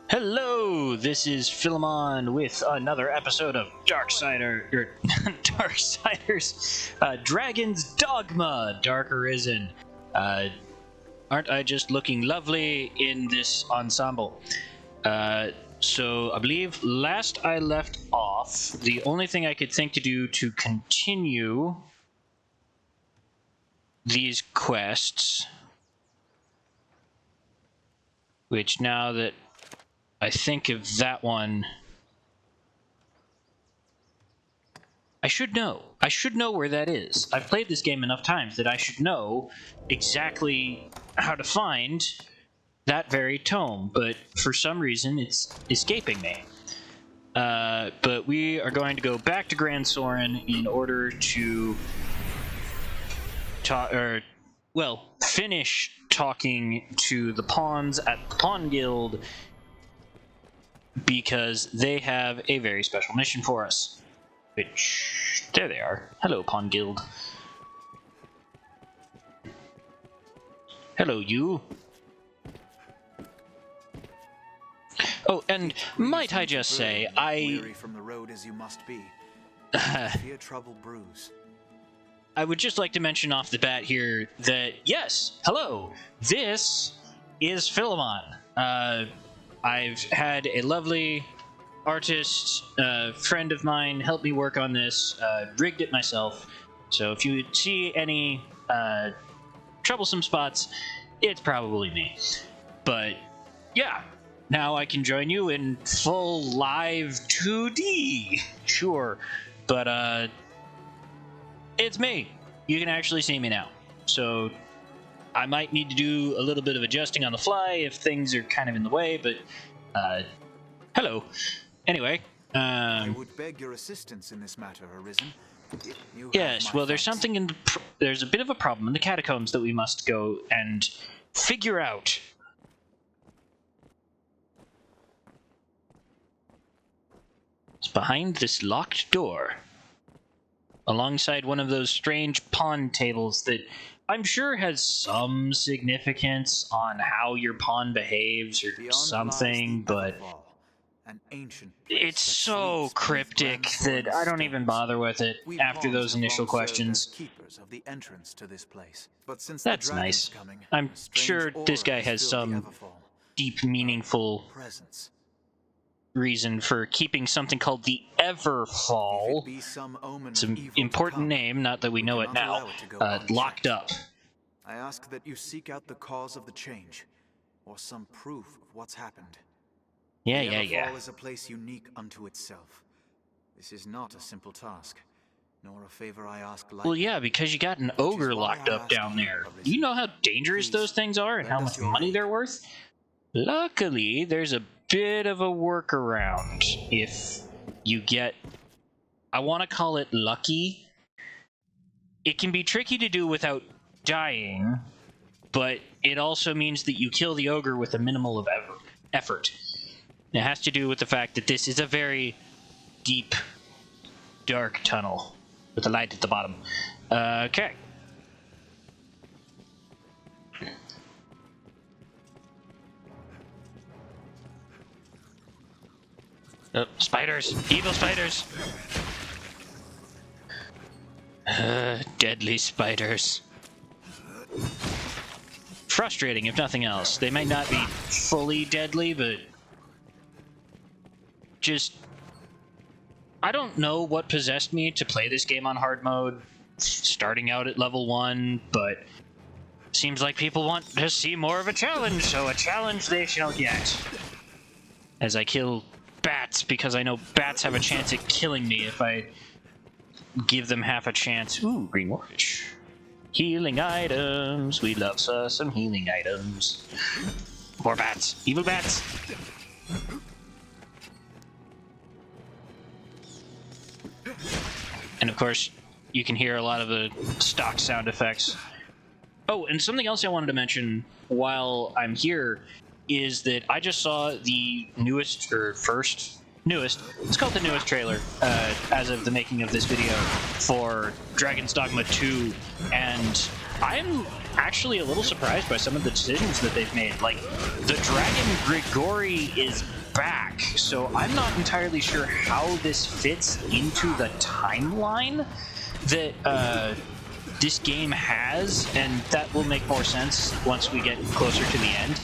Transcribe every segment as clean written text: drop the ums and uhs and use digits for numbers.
Hello, this is Philemon with another episode of Darksiders, Dragon's Dogma, Dark Arisen. Aren't I just looking lovely in this ensemble? So I believe last I left off, the only thing I could think to do to continue these quests, which now that I think of that one, I should know. I should know where that is. I've played this game enough times that I should know exactly how to find that very tome, but for some reason it's escaping me. But we are going to go back to Grand Soren in order to finish talking to the pawns at the Pawn Guild, because they have a very special mission for us. Which, there they are. Hello, Pawn Guild. Hello, you. Oh, and might I just say, weary from the road as you must be. Fear trouble brews. I would just like to mention off the bat here that, yes, hello, this is Philemon. I've had a lovely artist friend of mine help me work on this, rigged it myself, so if you see any troublesome spots, it's probably me. But yeah, now I can join you in full live 2D, sure, but it's me. You can actually see me now, so I might need to do a little bit of adjusting on the fly if things are kind of in the way, but hello. Anyway, I would beg your assistance in this matter, Arisen. Yes, well, there's something in there's a bit of a problem in the catacombs that we must go and figure out. It's behind this locked door, alongside one of those strange pawn tables that I'm sure has some significance on how your pawn behaves or something, but it's so cryptic that I don't even bother with it after those initial questions. That's nice. I'm sure this guy has some deep, meaningful reason for keeping something called the Everfall. It's an important name, not that we know it now, locked up. I ask that you seek out the cause of the change, or some proof of what's happened. Yeah. Everfall is a place unique unto itself. This is not a simple task, nor a favor I ask lightly. Well, yeah, because you got an ogre locked up down there. Do you know how dangerous those things are and how much money they're worth? Luckily, there's a bit of a workaround if you get, I want to call it lucky. It can be tricky to do without dying, but it also means that you kill the ogre with a minimal of effort. It has to do with the fact that this is a very deep, dark tunnel with a light at the bottom. Okay. Oh, spiders! Evil spiders! Deadly spiders. Frustrating, if nothing else. They might not be fully deadly, but just, I don't know what possessed me to play this game on hard mode, starting out at level 1, but seems like people want to see more of a challenge, so a challenge they shall get. As I kill bats, because I know bats have a chance at killing me if I give them half a chance. Ooh, green watch. Healing items. We love some healing items. More bats. Evil bats. And of course, you can hear a lot of the stock sound effects. Oh, and something else I wanted to mention while I'm here is that I just saw the newest, or first newest, let's call it the newest trailer as of the making of this video for Dragon's Dogma 2, and I'm actually a little surprised by some of the decisions that they've made. Like, the Dragon Grigori is back, so I'm not entirely sure how this fits into the timeline that this game has, and that will make more sense once we get closer to the end.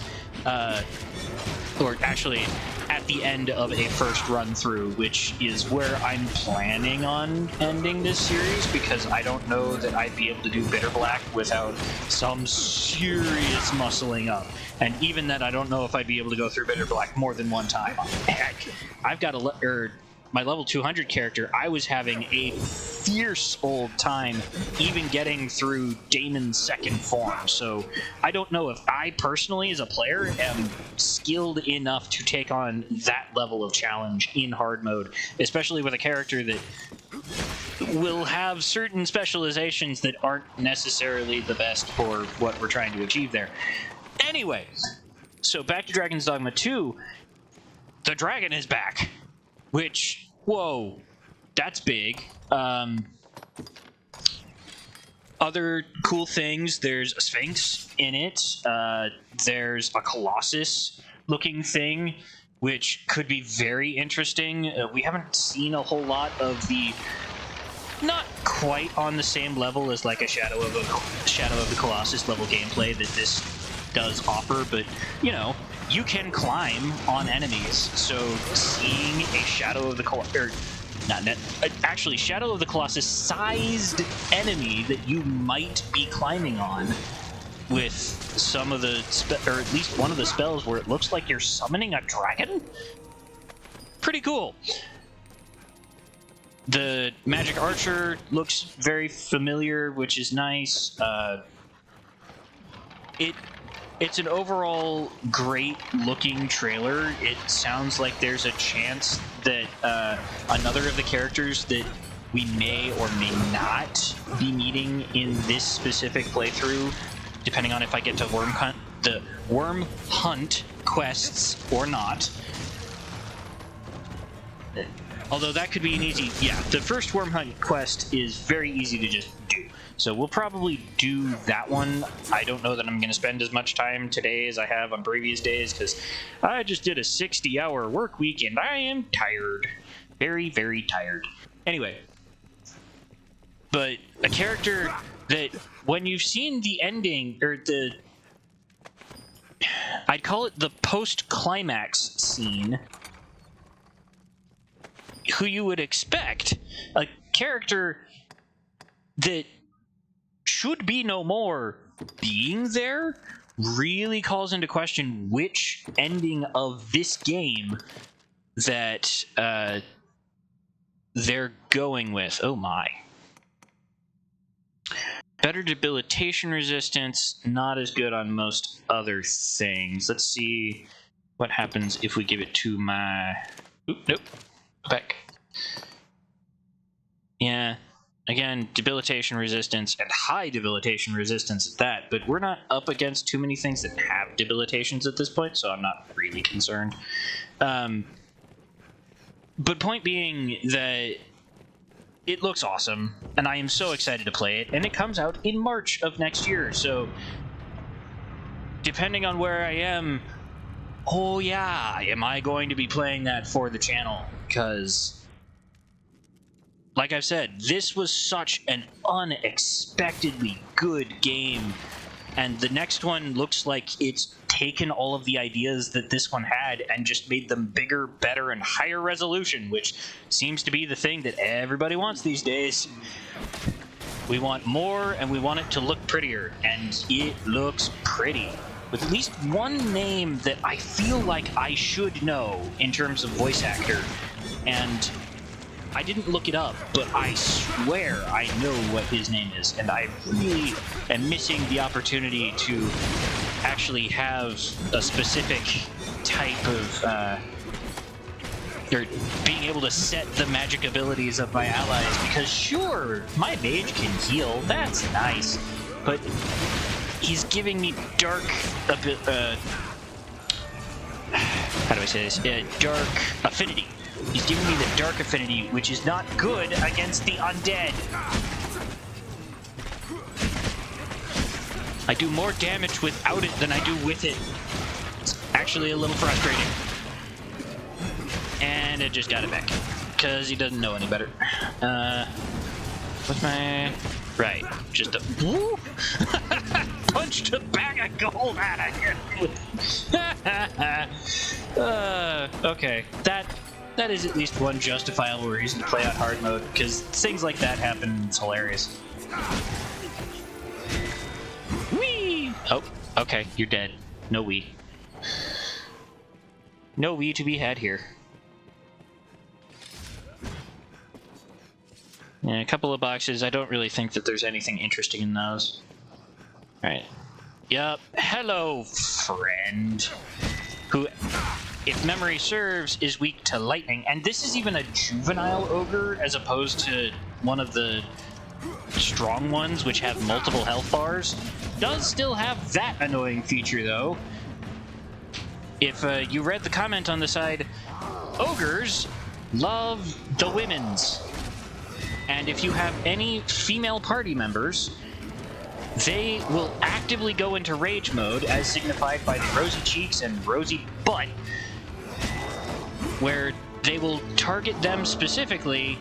Or actually, at the end of a first run through, which is where I'm planning on ending this series, because I don't know that I'd be able to do Bitter Black without some serious muscling up. And even then, I don't know if I'd be able to go through Bitter Black more than one time. Heck, I've got my level 200 character, I was having a fierce old time even getting through Damon's second form. So I don't know if I personally, as a player, am skilled enough to take on that level of challenge in hard mode, especially with a character that will have certain specializations that aren't necessarily the best for what we're trying to achieve there. Anyway, so back to Dragon's Dogma 2, the dragon is back. Which, whoa, that's big. Other cool things, there's a Sphinx in it. There's a Colossus-looking thing, which could be very interesting. We haven't seen a whole lot of the... Not quite on the same level as like a Shadow of the Colossus level gameplay that this does offer, but, you know, you can climb on enemies, so seeing a Shadow of the Colossus, actually Shadow of the Colossus sized enemy that you might be climbing on with some of the, or at least one of the spells where it looks like you're summoning a dragon? Pretty cool. The Magic Archer looks very familiar, which is nice. It's an overall great-looking trailer. It sounds like there's a chance that another of the characters that we may or may not be meeting in this specific playthrough, depending on if I get to the Worm Hunt quests or not. Although that could be an easy... Yeah, the first Worm Hunt quest is very easy to just do. So we'll probably do that one. I don't know that I'm going to spend as much time today as I have on previous days, because I just did a 60-hour work week, and I am tired. Very, very tired. Anyway. But a character that, when you've seen the ending, or the... I'd call it the post-climax scene, who you would expect, a character that should be no more being there, really calls into question which ending of this game that they're going with. Oh my. Better debilitation resistance, not as good on most other things. Let's see what happens if we give it to my... Oop, nope. Back. Yeah. Again, debilitation resistance and high debilitation resistance at that, but we're not up against too many things that have debilitations at this point, so I'm not really concerned. But point being that it looks awesome, and I am so excited to play it, and it comes out in March of next year, so depending on where I am, oh yeah, am I going to be playing that for the channel? Because... like I've said, this was such an unexpectedly good game, and the next one looks like it's taken all of the ideas that this one had and just made them bigger, better, and higher resolution, which seems to be the thing that everybody wants these days. We want more, and we want it to look prettier, and it looks pretty. With at least one name that I feel like I should know in terms of voice actor, and... I didn't look it up, but I swear I know what his name is, and I really am missing the opportunity to actually have a specific type of, or being able to set the magic abilities of my allies, because sure, my mage can heal, that's nice, but he's giving me dark, how do I say this? Dark affinity. He's giving me the dark affinity, which is not good against the undead. I do more damage without it than I do with it. It's actually a little frustrating. And it just got it back, because he doesn't know any better. What's my... Right, just a... Whoop! Punched a bag of gold at it! Okay, that is at least one justifiable reason to play on hard mode, because things like that happen. It's hilarious. Whee! Oh, okay, you're dead. No wee. No wee to be had here. Yeah, a couple of boxes. I don't really think that there's anything interesting in those. Alright. Yup. Hello, friend. Who, if memory serves, is weak to lightning. And this is even a juvenile ogre as opposed to one of the strong ones, which have multiple health bars. Does still have that annoying feature, though. If you read the comment on the side, ogres love the women's. And if you have any female party members, they will actively go into rage mode, as signified by the rosy cheeks and rosy butt, where they will target them specifically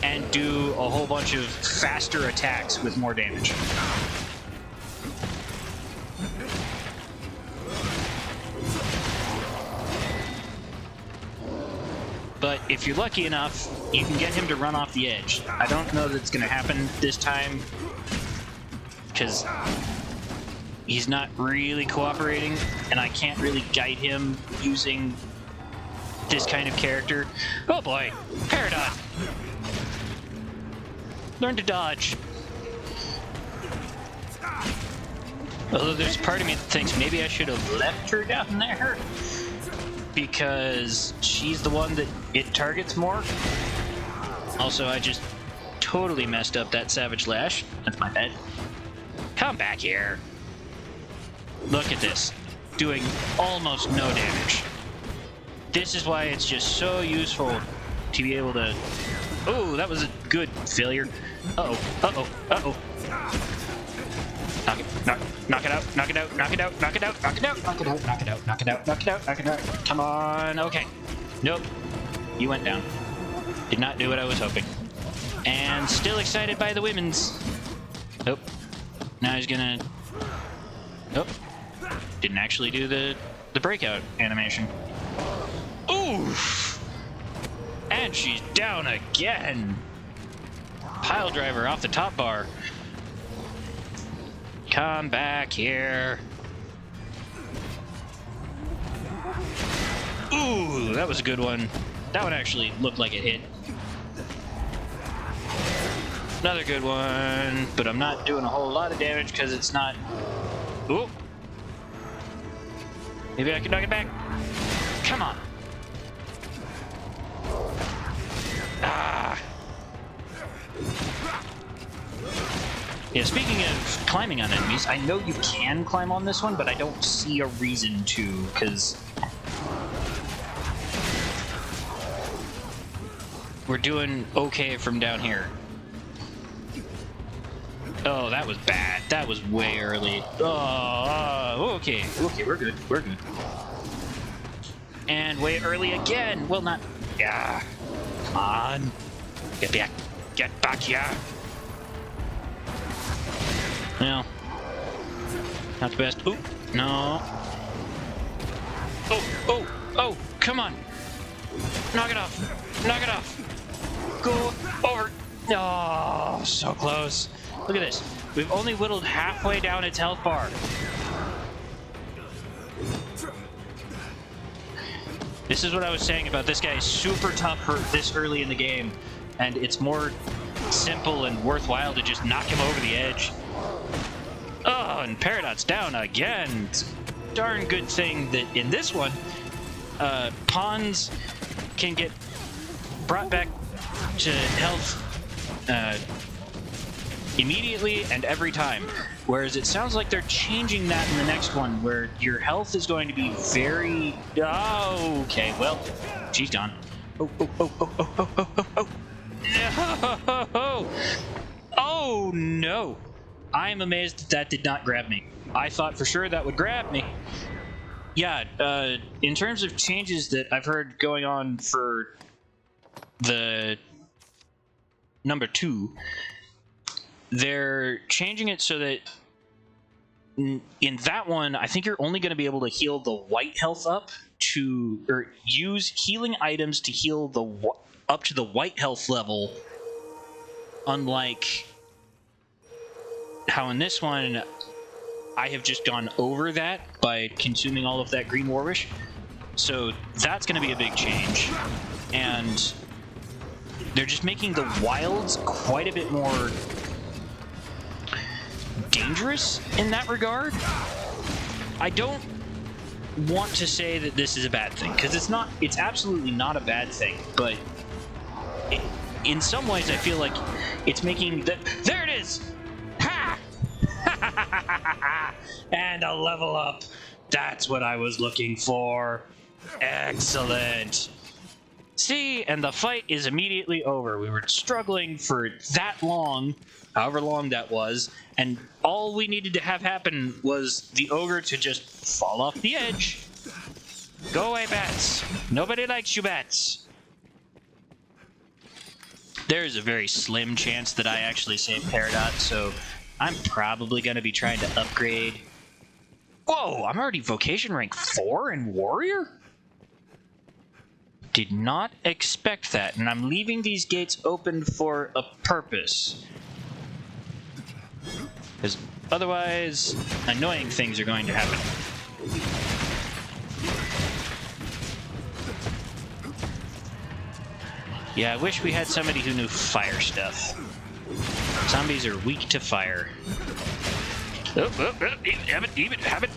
and do a whole bunch of faster attacks with more damage. But if you're lucky enough, you can get him to run off the edge. I don't know that it's going to happen this time, because he's not really cooperating, and I can't really guide him using this kind of character. Oh boy, Peridot! Learn to dodge. Although there's a part of me that thinks maybe I should have left her down there, because she's the one that it targets more. Also, I just totally messed up that Savage Lash. That's my bad. Come back here. Look at this. Doing almost no damage. This is why it's just so useful to be able to... Oh, that was a good failure. Uh-oh, uh-oh, uh-oh. Knock it out, knock it out, knock it out, knock it out, knock it out, knock it out, knock it out, knock it out, knock it out, knock it out. Come on, okay. Nope. You went down. Did not do what I was hoping. And still excited by the women's. Nope. Now he's gonna... Nope. Didn't actually do the breakout animation. Oof! And she's down again. Pile driver off the top bar. Come back here. Ooh, that was a good one. That one actually looked like it hit. Another good one, but I'm not doing a whole lot of damage because it's not... Ooh. Maybe I can knock it back. Come on. Ah. Yeah, speaking of climbing on enemies, I know you can climb on this one, but I don't see a reason to, because we're doing okay from down here. Oh, that was bad. That was way early. Oh, okay. Okay, we're good. We're good. And way early again. Well, not... Yeah. Come on. Get back. Get back here. Well, not the best. Oop, no. Oh, come on. Knock it off. Knock it off. Go over. Oh, so close. Look at this. We've only whittled halfway down its health bar. This is what I was saying about this guy is super tough for this early in the game, and it's more simple and worthwhile to just knock him over the edge. Oh, and Peridot's down again. It's a darn good thing that in this one, pawns can get brought back to health immediately and every time. Whereas it sounds like they're changing that in the next one, where your health is going to be very... Oh, okay, well, she's gone. Oh, oh, oh, oh, oh, oh, oh, oh, oh. No! Oh, no. I am amazed that that did not grab me. I thought for sure that would grab me. Yeah, in terms of changes that I've heard going on for the number 2, they're changing it so that in that one, I think you're only going to be able to heal the white health up to, or use healing items to heal the up to the white health level, unlike how in this one I have just gone over that by consuming all of that green Warwish. So that's going to be a big change, and they're just making the wilds quite a bit more dangerous in that regard. I don't want to say that this is a bad thing, because it's not. It's absolutely not a bad thing, but in some ways I feel like it's making the... There it is! Ha! And a level up. That's what I was looking for. Excellent. See, and the fight is immediately over. We were struggling for that long, however long that was, and all we needed to have happen was the ogre to just fall off the edge. Go away, bats. Nobody likes you, bats. There is a very slim chance that I actually save Peridot, so I'm probably going to be trying to upgrade. Whoa, I'm already Vocation rank 4 in Warrior? Did not expect that, and I'm leaving these gates open for a purpose. Because otherwise, annoying things are going to happen. Yeah, I wish we had somebody who knew fire stuff. Zombies are weak to fire. Oh, oh, oh, have it.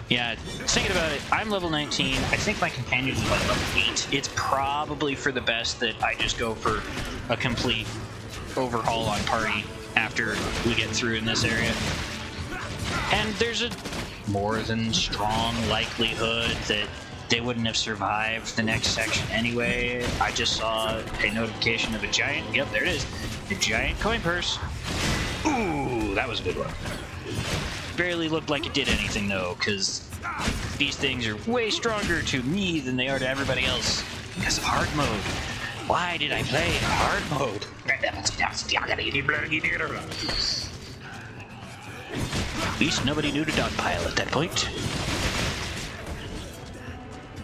Yeah, thinking about it, I'm level 19. I think my companion is like level 8. It's probably for the best that I just go for a complete overhaul on party after we get through in this area. And there's a more than strong likelihood that they wouldn't have survived the next section anyway. I just saw a notification of a giant, yep, there it is, a giant coin purse. Ooh, that was a good one. Barely looked like it did anything though, because these things are way stronger to me than they are to everybody else because of hard mode. Why did I play hard mode? At least nobody knew to dogpile at that point.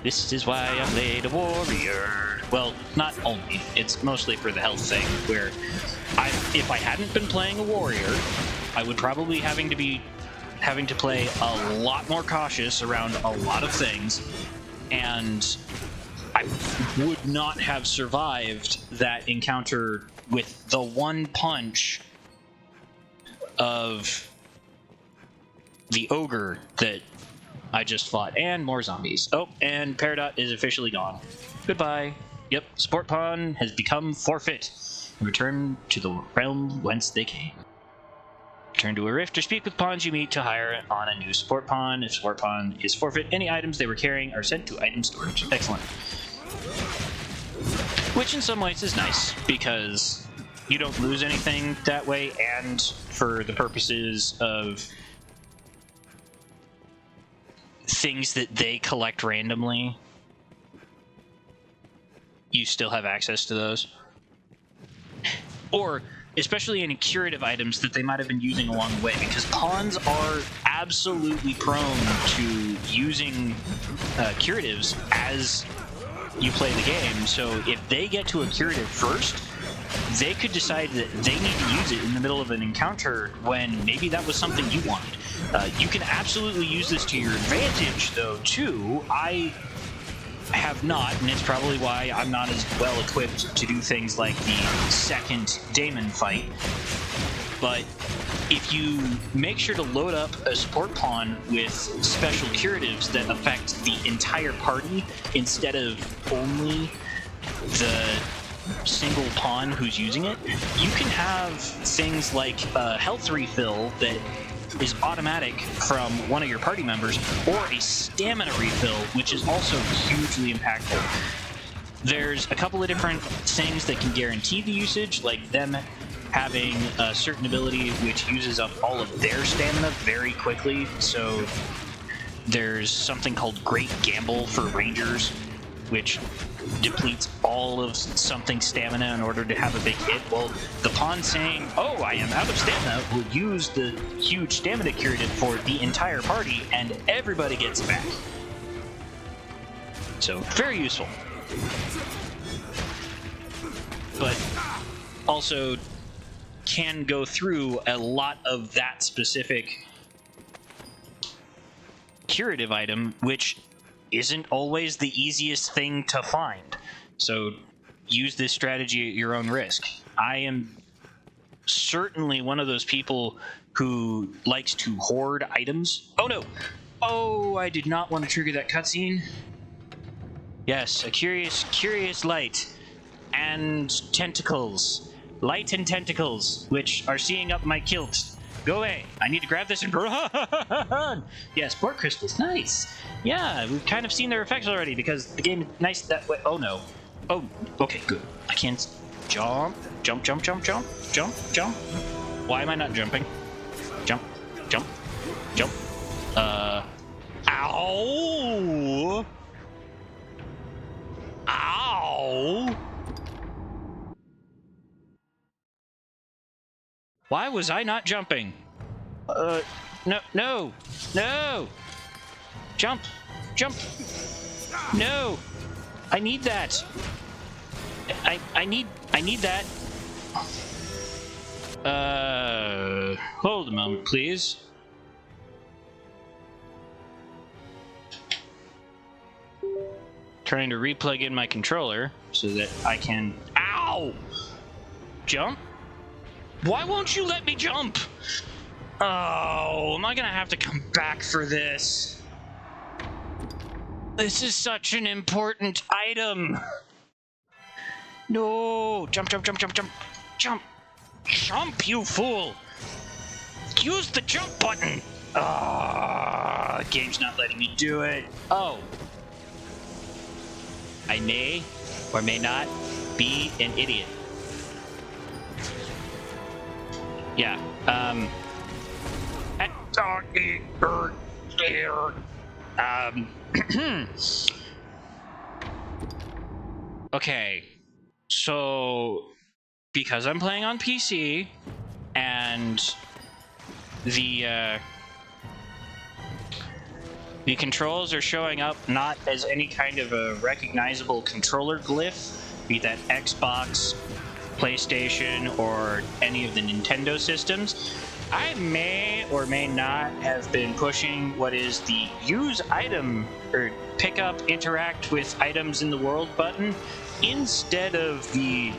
This is why I played a warrior. Well, not only. It's mostly for the health thing, where if I hadn't been playing a warrior, I would probably having to play a lot more cautious around a lot of things, and I would not have survived that encounter with the one punch of the ogre that I just fought, and more zombies. Oh, and Peridot is officially gone. Goodbye. Yep, support pawn has become forfeit. Return to the realm whence they came. Return to a rift or speak with pawns you meet to hire on a new support pawn. If support pawn is forfeit, any items they were carrying are sent to item storage. Excellent. Which in some ways is nice, because you don't lose anything that way, and for the purposes of things that they collect randomly, you still have access to those. Or especially any curative items that they might have been using along the way, because pawns are absolutely prone to using curatives as you play the game. So if they get to a curative first, they could decide that they need to use it in the middle of an encounter when maybe that was something you wanted. You can absolutely use this to your advantage, though, too. I have not, and it's probably why I'm not as well equipped to do things like the second Daemon fight. But if you make sure to load up a support pawn with special curatives that affect the entire party instead of only the single pawn who's using it, you can have things like health refill that is automatic from one of your party members, or a stamina refill, which is also hugely impactful. There's a couple of different things that can guarantee the usage, like them having a certain ability which uses up all of their stamina very quickly. So there's something called Great Gamble for Rangers, which depletes all of something stamina in order to have a big hit. Well, the pawn saying, oh, I am out of stamina, will use the huge stamina curative for the entire party, and everybody gets it back. So, very useful. But also can go through a lot of that specific curative item, which isn't always the easiest thing to find. So use this strategy at your own risk. I am certainly one of those people who likes to hoard items. Oh no! Oh, I did not want to trigger that cutscene. Yes, a curious light and tentacles. Light and tentacles, which are seeing up my kilt. Go away. I need to grab this and run. Yeah, sport crystals. Nice. Yeah, we've kind of seen their effects already because the game is nice that way. Oh, no. Oh, okay, good. I can't jump. Jump, jump, jump, jump. Jump, jump. Why am I not jumping? Jump, jump, jump. Ow. Ow. Why was I not jumping? No. Jump. No. I need that. I need that. Hold a moment, please. Trying to replug in my controller so that I can... Ow! Jump? Why won't you let me jump? Oh, am I gonna have to come back for this? This is such an important item. No, jump, you fool. Use the jump button. Ah, game's not letting me do it. Oh. I may or may not be an idiot. Yeah, okay, so because I'm playing on PC and the controls are showing up not as any kind of a recognizable controller glyph, be that Xbox, PlayStation, or any of the Nintendo systems, I may or may not have been pushing what is the use item or pick up, interact with items in the world button instead of the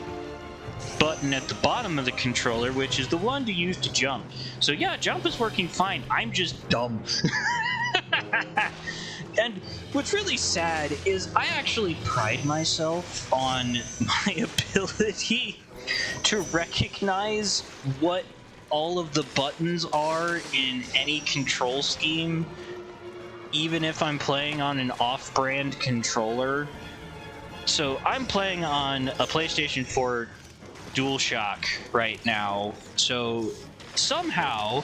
button at the bottom of the controller, which is the one to use to jump. So yeah, jump is working fine. I'm just dumb. And what's really sad is I actually pride myself on my ability to recognize what all of the buttons are in any control scheme, even if I'm playing on an off-brand controller. So I'm playing on a PlayStation 4 DualShock right now, so somehow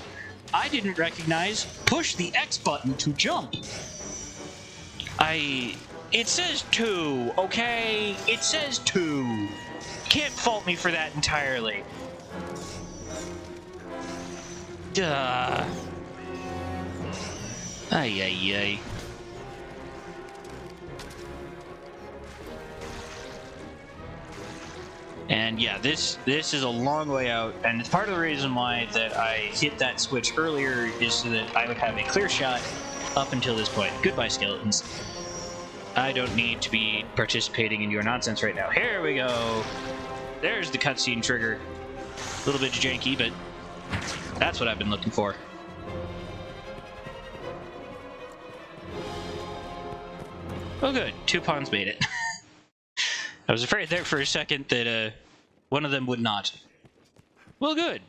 I didn't recognize push the X button to jump. It says 2, okay? It says 2. Can't fault me for that entirely. Duh. Ay. And yeah, this is a long way out, and it's part of the reason why that I hit that switch earlier is so that I would have a clear shot up until this point. Goodbye, skeletons. I don't need to be participating in your nonsense right now. Here we go. There's the cutscene trigger. A little bit janky, but that's what I've been looking for. Oh good, 2 pawns made it. I was afraid there for a second that one of them would not. Well, good.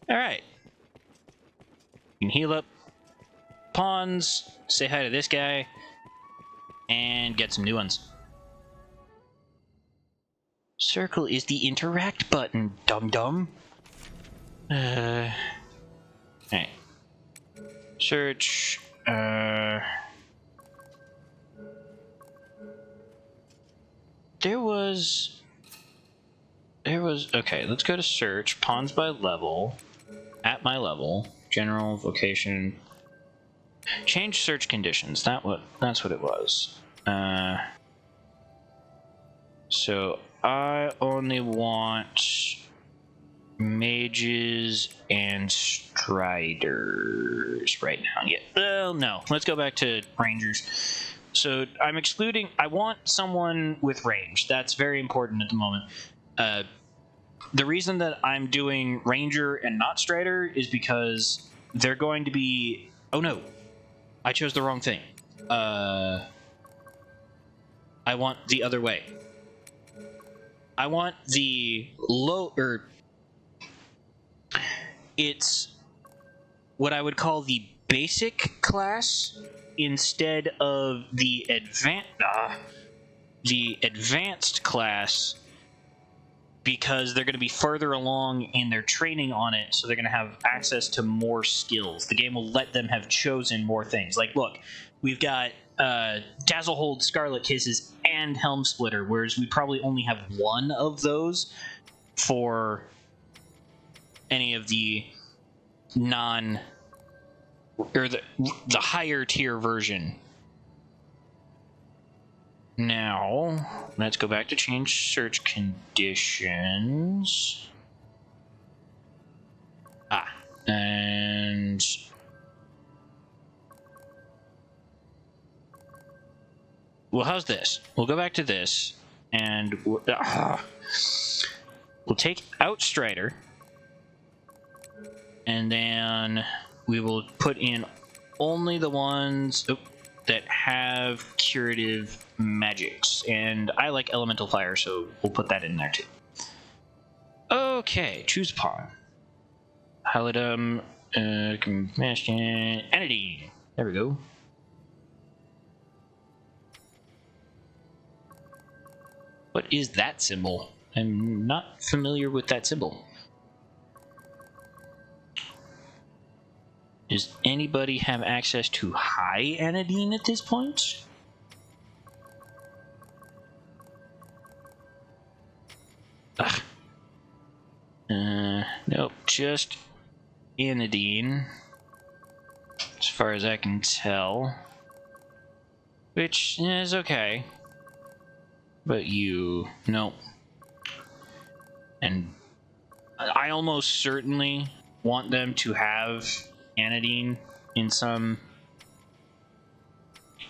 All right. You can heal up pawns, say hi to this guy, and get some new ones. Circle is the interact button, dum-dum. Alright. Search. There was... Okay, let's go to search. Pawns by level. At my level. General, vocation. Change search conditions. That's what it was. So I only want mages and striders right now. Yeah. Well, no. Let's go back to rangers. So I'm excluding... I want someone with range. That's very important at the moment. The reason that I'm doing ranger and not strider is because they're going to be... Oh no. I chose the wrong thing. I want the other way. I want the low... It's what I would call the basic class instead of the advanced class, because they're going to be further along in their training on it, so they're going to have access to more skills. The game will let them have chosen more things. Like, look, we've got Dazzlehold, Scarlet Kisses, and Helm Splitter, whereas we probably only have one of those for any of the the higher tier version. Now, let's go back to change search conditions. And well, how's this? We'll go back to this, and we'll take out Strider, and then we will put in only the ones that have curative magics, and I like elemental fire, so we'll put that in there too. Okay, choose pawn. Halidum, Entity. There we go. What is that symbol? I'm not familiar with that symbol. Does anybody have access to high Anodine at this point? Ugh. Nope, just Anodine, as far as I can tell. Which is okay. But nope. And I almost certainly want them to have Anodine in some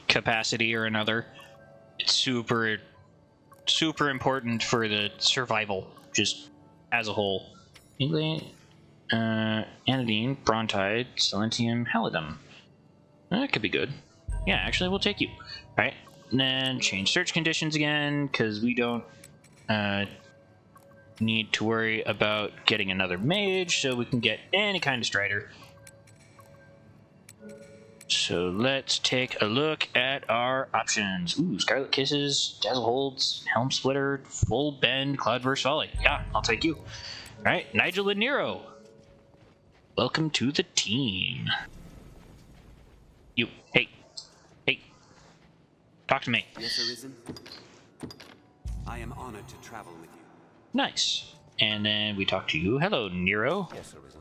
capacity or another. It's super important for the survival, just as a whole. Anodine, Brontide, Silentium, Halidum. That could be good. Yeah, actually, we'll take you. Alright, and then change search conditions again, because we don't need to worry about getting another mage, so we can get any kind of strider. So let's take a look at our options. Ooh, Scarlet Kisses, Dazzleholds, Helm Splitter, Full Bend, Cloudburst Volley. Yeah, I'll take you. Alright, Nigel and Nero. Welcome to the team. You, hey. Talk to me. Yes, Arisen. I am honored to travel with you. Nice. And then we talk to you. Hello, Nero. Yes, Arisen.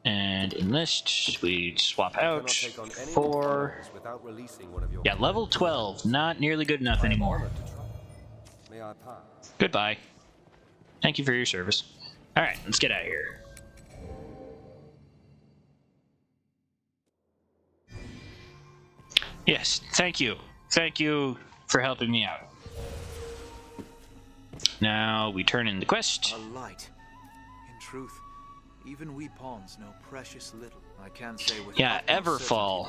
And enlist, we swap out for... Yeah, level 12. Not nearly good enough anymore. May I pass? Goodbye. Thank you for your service. Alright, let's get out of here. Yes, thank you. Thank you for helping me out. Now we turn in the quest. A light. In truth, even we pawns know precious little. I can't say with Everfall.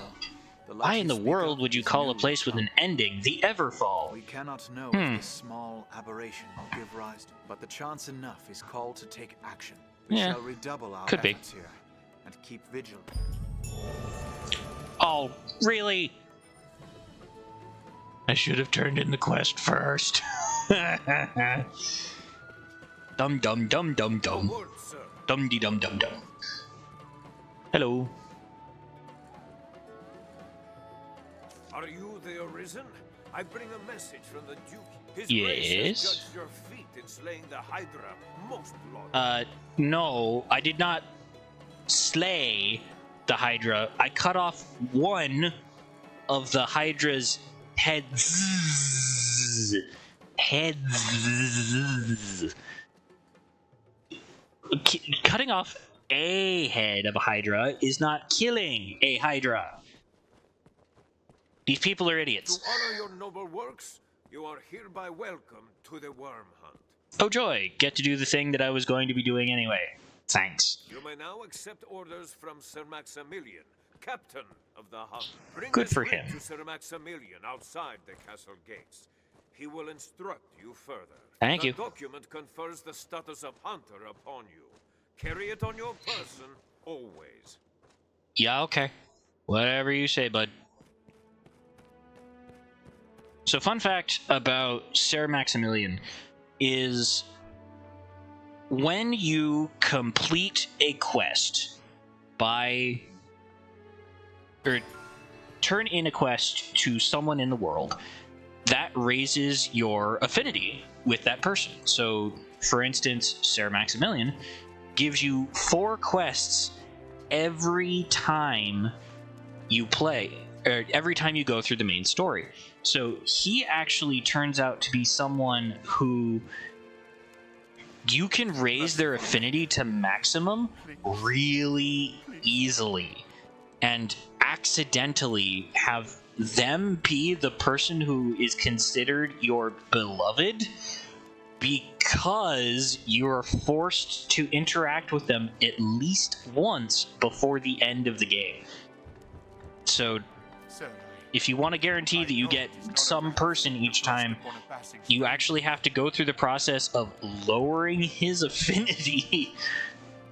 Why in the world would you call a place with an ending the Everfall? We cannot know if this small aberration will give rise to, but the chance enough is called to take action. We shall redouble our efforts here and keep vigilant. Oh, really? I should have turned in the quest first. Dum dum dum dum dum. Dum dee dum dum dum. Hello. Are you the Arisen? I bring a message from the Duke. His Yes? grace has judged your feat in slaying the Hydra most laudable. No, I did not slay the Hydra. I cut off one of the Hydra's heads. Cutting off a head of a Hydra is not killing a Hydra. These people are idiots. To honor your noble works, you are hereby welcome to the Worm Hunt. Oh joy, get to do the thing that I was going to be doing anyway. Thanks. You may now accept orders from Sir Maximilian, captain of the Hunt. Bring Good this for writ him. to Sir Maximilian outside the castle gates. He will instruct you further. Thank you. The document confers the status of Hunter upon you. Carry it on your person, always. Yeah, okay. Whatever you say, bud. So, fun fact about Sir Maximilian is when you complete a quest or turn in a quest to someone in the world, that raises your affinity with that person. So, for instance, Sir Maximilian gives you 4 quests every time you play, or every time you go through the main story. So he actually turns out to be someone who you can raise their affinity to maximum really easily and accidentally have them be the person who is considered your beloved because you're forced to interact with them at least once before the end of the game. So if you want to guarantee that you get some person each time, you actually have to go through the process of lowering his affinity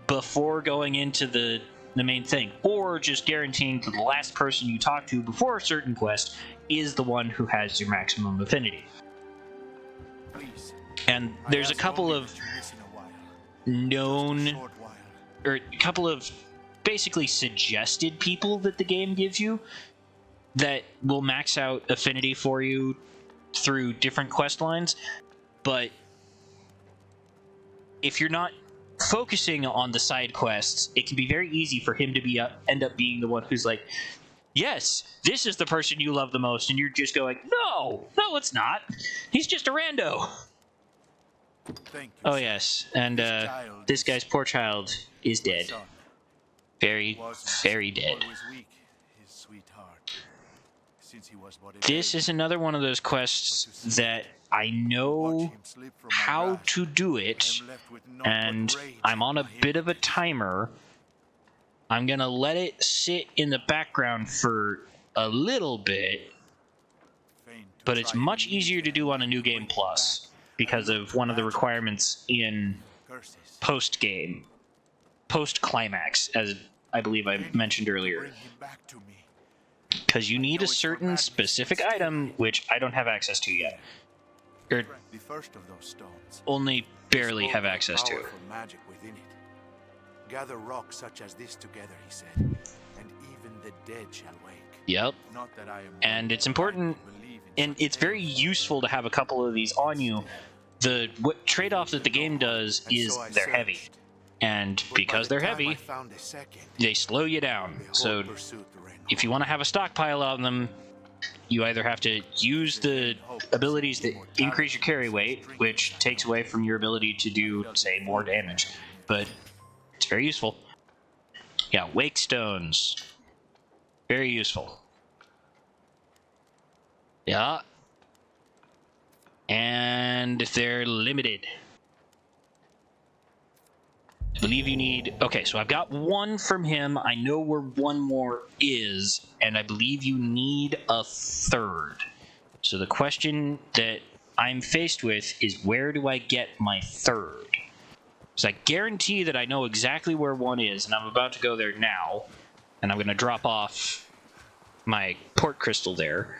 before going into the main thing, or just guaranteeing that the last person you talk to before a certain quest is the one who has your maximum affinity. And there's a couple of known, or a couple of basically suggested people that the game gives you that will max out affinity for you through different quest lines, but if you're not focusing on the side quests, it can be very easy for him to end up being the one who's like, yes, this is the person you love the most, and you're just going, no, it's not. He's just a rando. Thank you, Oh sir. yes, and this guy's poor child is dead. Son Very, very dead. always weak, his sweetheart. Since he was but a This baby, is another one of those quests that I watch know him slip from my how grasp. to do I it, am left with naught but and rage I'm on a for him. bit of a timer. I'm gonna let it sit in the background for a little bit, Fain to but it's try much and lead easier to them do on a to New the Game way Plus back. because of one of the requirements in Curses. post-game, post-climax, as I believe I mentioned earlier. Bring him back to me. Because you need a certain specific item, which I don't have access to yet. Or The first of those stones. only barely Spoke have of access to. powerful magic within it. Gather rocks such as this together, he said, and even the dead shall wake. Yep. Not that I am And it's important, and it's very useful to have a couple of these on you. The trade-off that the game does is they're heavy. And because they're heavy, they slow you down. So if you want to have a stockpile on them, you either have to use the abilities that increase your carry weight, which takes away from your ability to do, say, more damage. But it's very useful. Yeah, wake stones. Very useful. Yeah. And they're limited. I believe you need... Okay, so I've got one from him. I know where one more is, and I believe you need a third. So the question that I'm faced with is, where do I get my third? So I guarantee that I know exactly where one is, and I'm about to go there now. and I'm going to drop off my port crystal there,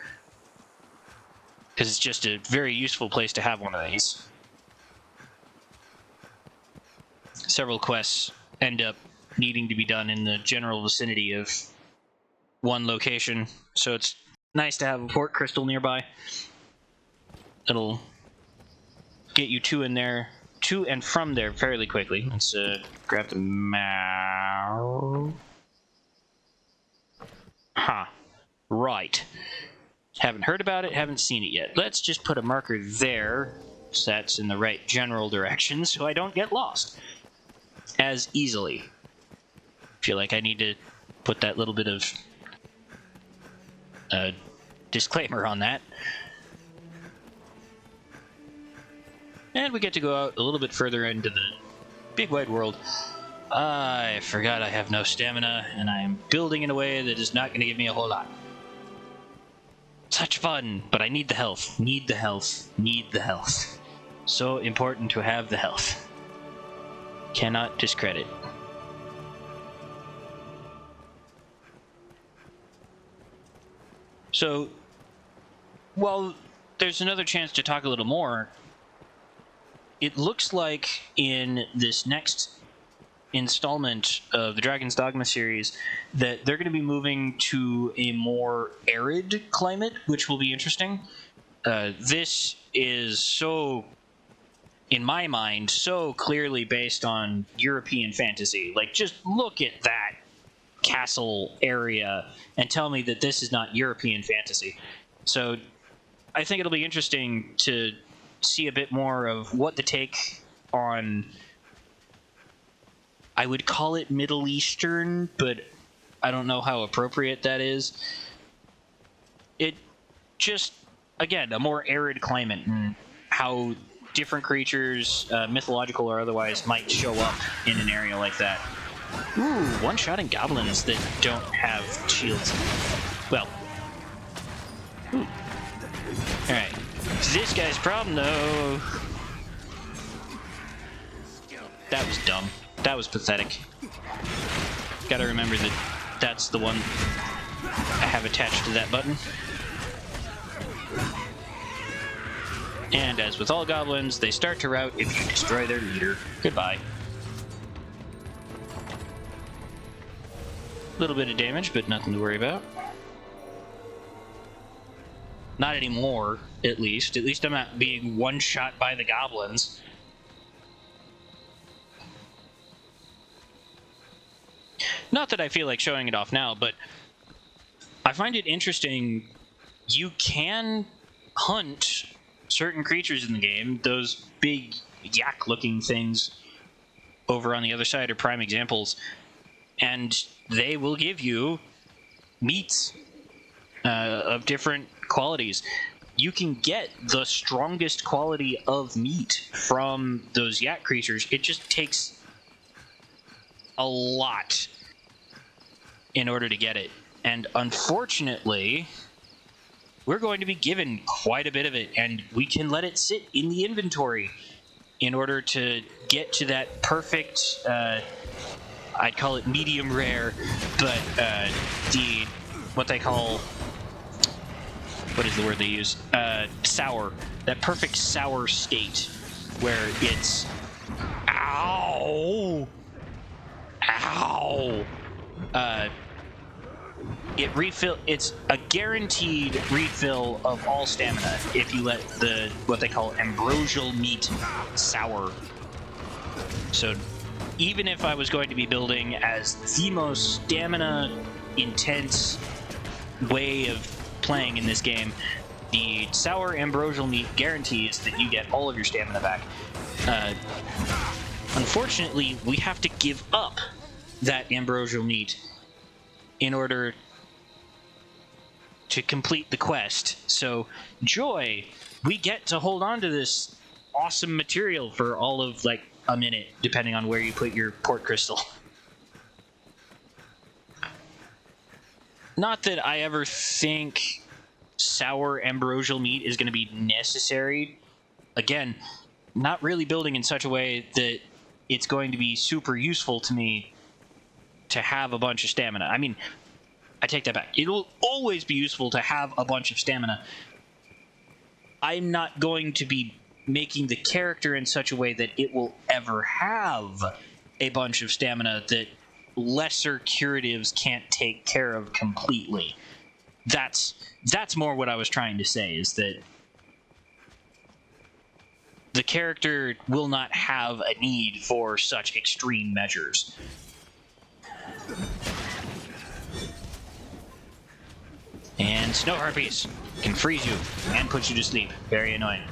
because it's just a very useful place to have one of these. Several quests end up needing to be done in the general vicinity of one location, so it's nice to have a port crystal nearby. It'll get you to and from there fairly quickly. Let's grab the map. Huh. Right. Haven't heard about it, haven't seen it yet. Let's just put a marker there, so that's in the right general direction, so I don't get lost as easily. Feel like I need to put that little bit of disclaimer on that. And we get to go out a little bit further into the big wide world. I forgot I have no stamina, and I am building in a way that is not going to give me a whole lot. Such fun, but I need the health. Need the health. Need the health. So important to have the health. Cannot discredit. So, while there's another chance to talk a little more, it looks like in this next installment of the Dragon's Dogma series that they're going to be moving to a more arid climate, which will be interesting. This is so, in my mind, so clearly based on European fantasy. Like, just look at that castle area and tell me that this is not European fantasy. So I think it'll be interesting to see a bit more of what the take on, I would call it Middle Eastern, but I don't know how appropriate that is. It just, again, a more arid climate, and how different creatures, mythological or otherwise, might show up in an area like that. Ooh, one-shotting goblins that don't have shields. Well. Ooh. Alright. This guy's problem, though. That was dumb. That was pathetic. Gotta remember that that's the one I have attached to that button. And as with all goblins, they start to rout if you destroy their leader. Goodbye. Little bit of damage, but nothing to worry about. Not anymore, at least. At least I'm not being one-shot by the goblins. Not that I feel like showing it off now, but I find it interesting. You can hunt certain creatures in the game. Those big yak-looking things over on the other side are prime examples. And they will give you meats of different qualities. You can get the strongest quality of meat from those yak creatures. It just takes a lot in order to get it. And unfortunately, we're going to be given quite a bit of it, and we can let it sit in the inventory in order to get to that perfect, I'd call it medium rare, but what they call, what is the word they use? Sour. That perfect sour state where it's, ow! It's a guaranteed refill of all stamina if you let what they call ambrosial meat sour. So even if I was going to be building as the most stamina intense way of playing in this game, the sour ambrosial meat guarantees that you get all of your stamina back. Unfortunately, we have to give up that ambrosial meat in order to complete the quest. So, joy, we get to hold on to this awesome material for all of, like, a minute, depending on where you put your port crystal. Not that I ever think sour ambrosial meat is going to be necessary. Again, not really building in such a way that it's going to be super useful to me to have a bunch of stamina. I mean, I take that back. It'll always be useful to have a bunch of stamina. I'm not going to be making the character in such a way that it will ever have a bunch of stamina that lesser curatives can't take care of completely. That's more what I was trying to say, is that the character will not have a need for such extreme measures. And snow harpies can freeze you and put you to sleep. Very annoying.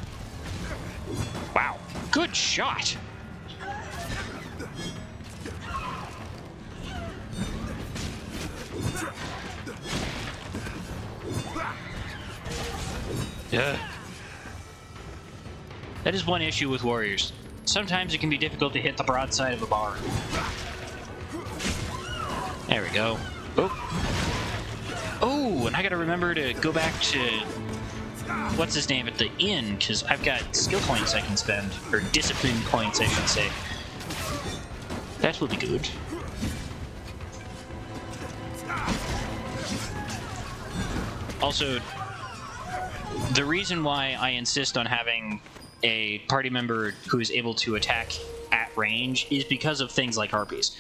Wow, good shot! Yeah. That is one issue with warriors. Sometimes it can be difficult to hit the broadside of a bar. There we go. Oh, and I gotta remember to go back to what's his name at the inn, because I've got skill points I can spend, or discipline points I should say. That will be good. Also, the reason why I insist on having a party member who is able to attack at range is because of things like harpies.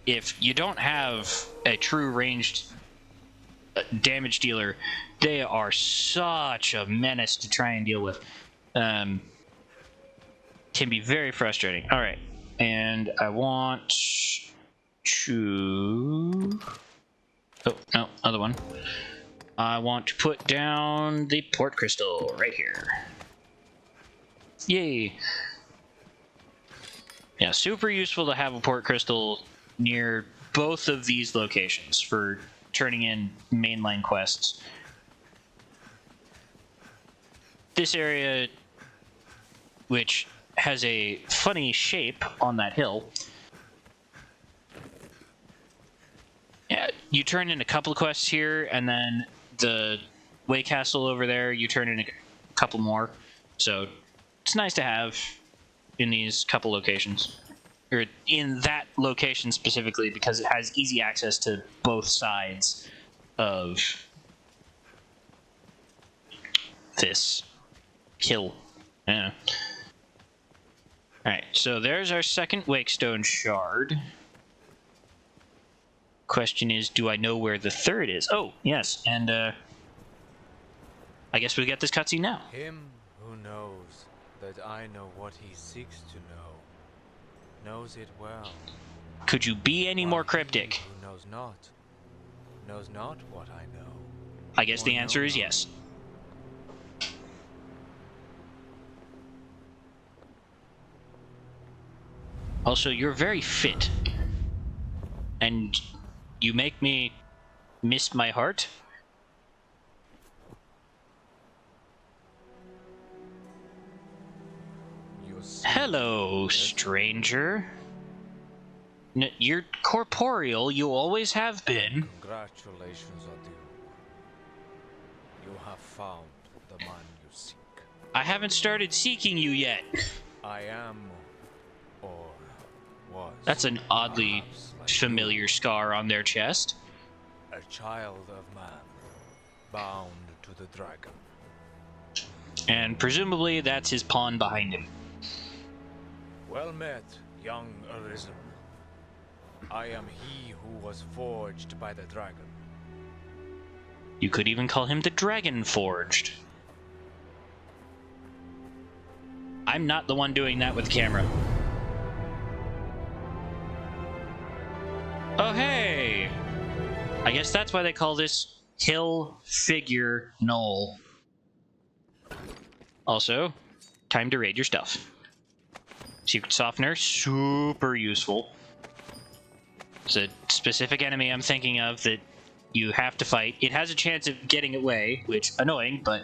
If you don't have a true ranged damage dealer, they are such a menace to try and deal with. Can be very frustrating. All right, and I want to... Oh, no, other one. I want to put down the port crystal right here. Yay! Yeah, super useful to have a port crystal near both of these locations for turning in mainline quests. This area, which has a funny shape on that hill, yeah, you turn in a couple of quests here, and then the Way Castle over there, you turn in a couple more. So it's nice to have in these couple locations, or in that location specifically, because it has easy access to both sides of this hill. Yeah. Alright, so there's our second Wakestone shard. Question is, do I know where the third is? Oh, yes, and I guess we get this cutscene now. Him who knows that I know what he seeks to know, knows it well. Could you be any more cryptic? Who knows not what I know. I guess the answer is yes. Also, you're very fit. And you make me miss my heart. Hello, stranger. You're corporeal, you always have been. Congratulations are due. You have found the man you seek. I haven't started seeking you yet. I am, or was. That's an oddly familiar scar on their chest. A child of man, bound to the dragon. And presumably that's his pawn behind him. Well met, young Arisen. I am he who was forged by the dragon. You could even call him the Dragon Forged. I'm not the one doing that with the camera. Oh, hey! I guess that's why they call this Hill Figure Knoll. Also, time to raid your stuff. Secret Softener, super useful. It's a specific enemy I'm thinking of that you have to fight. It has a chance of getting away, which annoying, but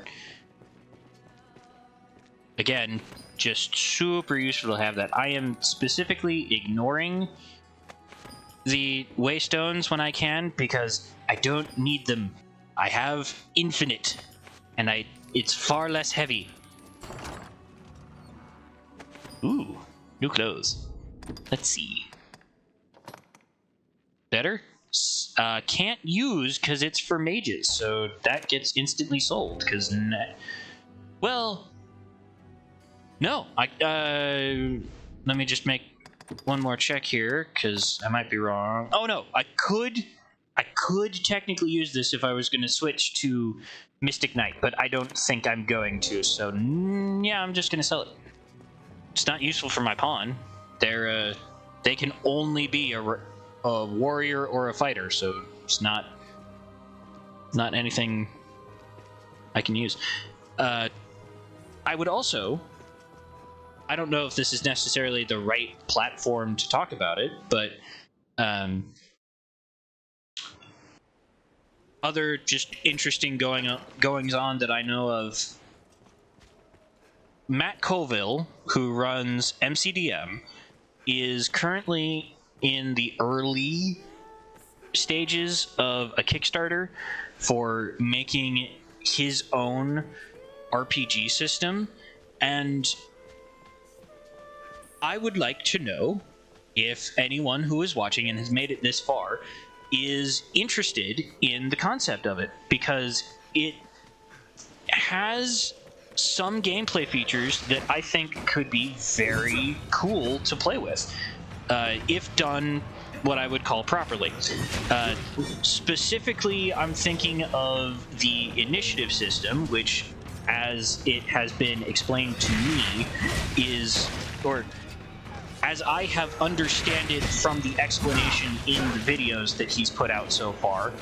again, just super useful to have that. I am specifically ignoring the Waystones when I can because I don't need them. I have infinite, and it's far less heavy. Ooh, new clothes. Let's see. Better? Can't use because it's for mages, so that gets instantly sold. Because, well, no. Let me just make one more check here because I might be wrong. Oh no, I could technically use this if I was going to switch to Mystic Knight, but I don't think I'm going to. So yeah, I'm just going to sell it. It's not useful for my pawn. They can only be a warrior or a fighter, so it's not anything I can use. I would also, I don't know if this is necessarily the right platform to talk about it, but other just interesting goings on that I know of. Matt Colville, who runs MCDM, is currently in the early stages of a Kickstarter for making his own RPG system, and I would like to know if anyone who is watching and has made it this far is interested in the concept of it, because it has some gameplay features that I think could be very cool to play with, if done what I would call properly. Specifically, I'm thinking of the initiative system, which, as it has been explained to me, is, or as I have understand it from the explanation in the videos that he's put out so far,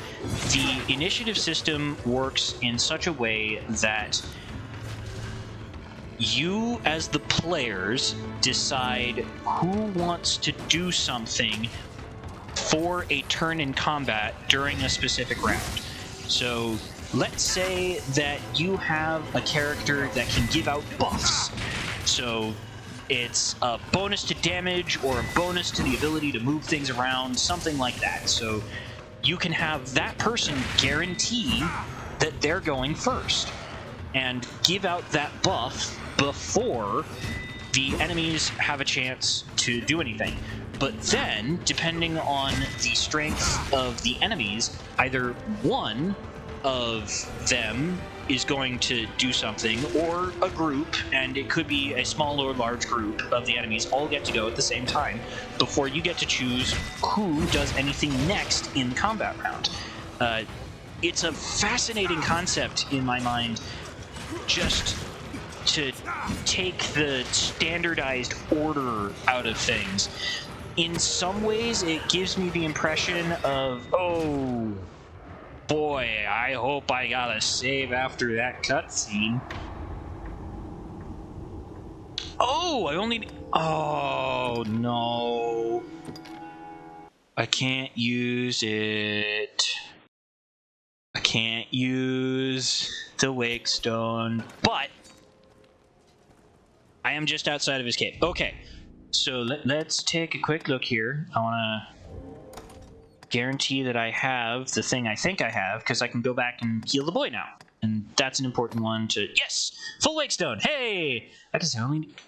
the initiative system works in such a way that you, as the players, decide who wants to do something for a turn in combat during a specific round. So let's say that you have a character that can give out buffs. So it's a bonus to damage or a bonus to the ability to move things around, something like that. So you can have that person guarantee that they're going first and give out that buff before the enemies have a chance to do anything. But then, depending on the strength of the enemies, either one of them is going to do something, or a group, and it could be a small or large group of the enemies all get to go at the same time before you get to choose who does anything next in the combat round. It's a fascinating concept in my mind, just to take the standardized order out of things. In some ways, it gives me the impression of, oh boy, I hope I gotta save after that cutscene. Oh no. I can't use it. I can't use the Wakestone, but I am just outside of his cave. Okay, so let's take a quick look here. I want to guarantee that I have the thing I think I have, because I can go back and heal the boy now. And that's an important one to... Yes! Full Wakestone! Hey! I guess